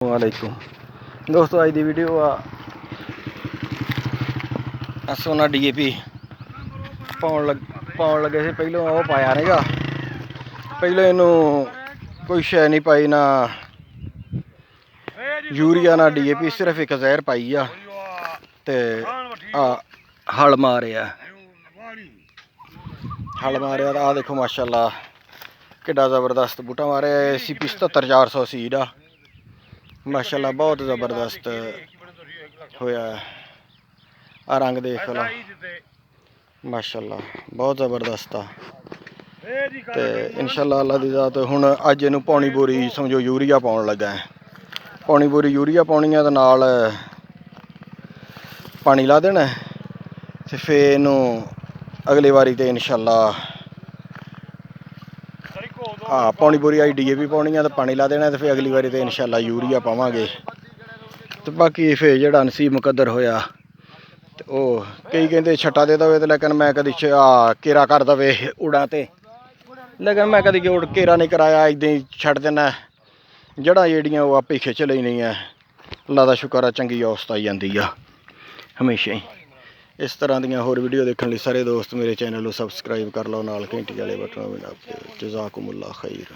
वालेकुम दोस्तों, अज की वीडियो सोना DAP पाउन लगे से पहलों वो पाया नहीं गा। पहले इनू कोई शै नहीं पाई, ना यूरिया ना DAP, सिर्फ एक जहर पाई आ ते हल मारिया आ देखो माशाल्लाह किड्डा जबरदस्त बूटा मारे। CP 77-400 सीड आ माशाल्लाह, बहुत जबरदस्त होया। आ रंग देख लो माशाल्लाह, बहुत जबरदस्त आ। ते इंशाल्लाह अल्लाह दी ज़ात हुण अज इनू पौनी बोरी समझो यूरिया पाउण लगा है। पौनी बोरी यूरिया पाउणी है ते नाल पानी ला देना ते फिर इनू अगली वारी ते इंशाल्लाह पौनी बोरी आई DAP पाउणी है ते पानी ला देना ते फिर अगली वारी ते इंशाल्लाह यूरिया पावांगे। ते बाकी फिर जेह्ड़ा नसीब मुकद्दर होया ते ओह कई कहते छट्टा दे दवे, लेकिन मैं कदी केरा कर दवे उड़ा ते, लेकिन मैं कदी केरा नहीं कराया, इदां ही छड्ड देना। जड़ां जेह्ड़ियां ओह् आपे खिच्च लैनियां। अल्लाह दा शुकर आ, चंगी अवस्था आई जांदी आ हमेशा ही। इस तरह दियां होर वीडियो देखने लई सारे दोस्त मेरे चैनल को सबसक्राइब कर लो, नाल घंटी वाले बटन भी दबा दिओ। जज़ाकुमुल्लाह खैर।